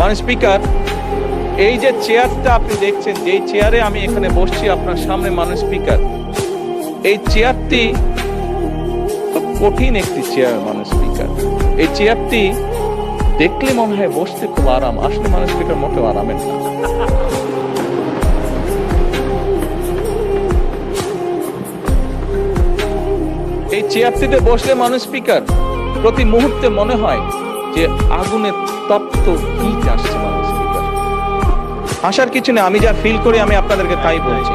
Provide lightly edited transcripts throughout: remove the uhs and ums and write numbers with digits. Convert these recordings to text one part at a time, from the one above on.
মাননীয় স্পিকার, এই যে চেয়ারটা আপনি দেখছেন, যে চেয়ারে আমি এখানে বসছি আপনার সামনে মাননীয় স্পিকার, এই চেয়ারটি খুব কঠিন একটি চেয়ার মাননীয় স্পিকার। এই চেয়ারটি দেখলে মনে হয় বসতে খুব আরাম, আসলে মাননীয় স্পিকার মোটেও আরামের না। এই চেয়ারটিতে বসলে মাননীয় স্পিকার প্রতি মুহূর্তে মনে হয় যে আগুনের তপ্ত হিট আসছে মাননীয় স্পিকার। আসার কিছু নেই, আমি যা ফিল করি আমি আপনাদেরকে তাই বলছি,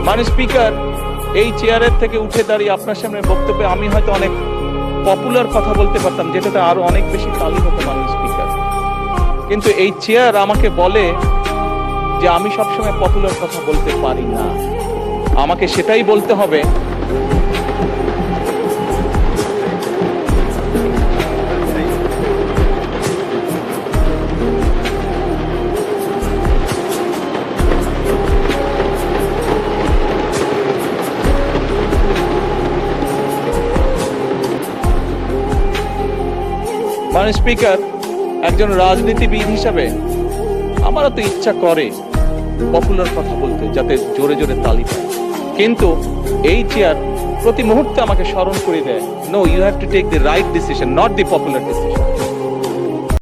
মাননীয় স্পিকার, এই চেয়ারের থেকে উঠে দাঁড়িয়ে আপনার সামনে বক্তব্যে আমি হয়তো অনেক পপুলার কথা বলতে পারতাম, যেটাতে আরো অনেক বেশি তালি হতো মাননীয় স্পিকার। কিন্তু এই চেয়ার আমাকে বলে যে আমি সবসময় পপুলার কথা বলতে পারি না, আমাকে সেটাই বলতে হবে মাননীয় স্পিকার, একজন রাজনীতিবিদ হিসাবে আমারও তো ইচ্ছা করে পপুলার কথা বলতে, যাতে জোরে জোরে তালি পায়, কিন্তু এই চেয়ার প্রতি মুহূর্তে আমাকে স্মরণ করে দেয়, no, you have to take the right decision, not the popular decision.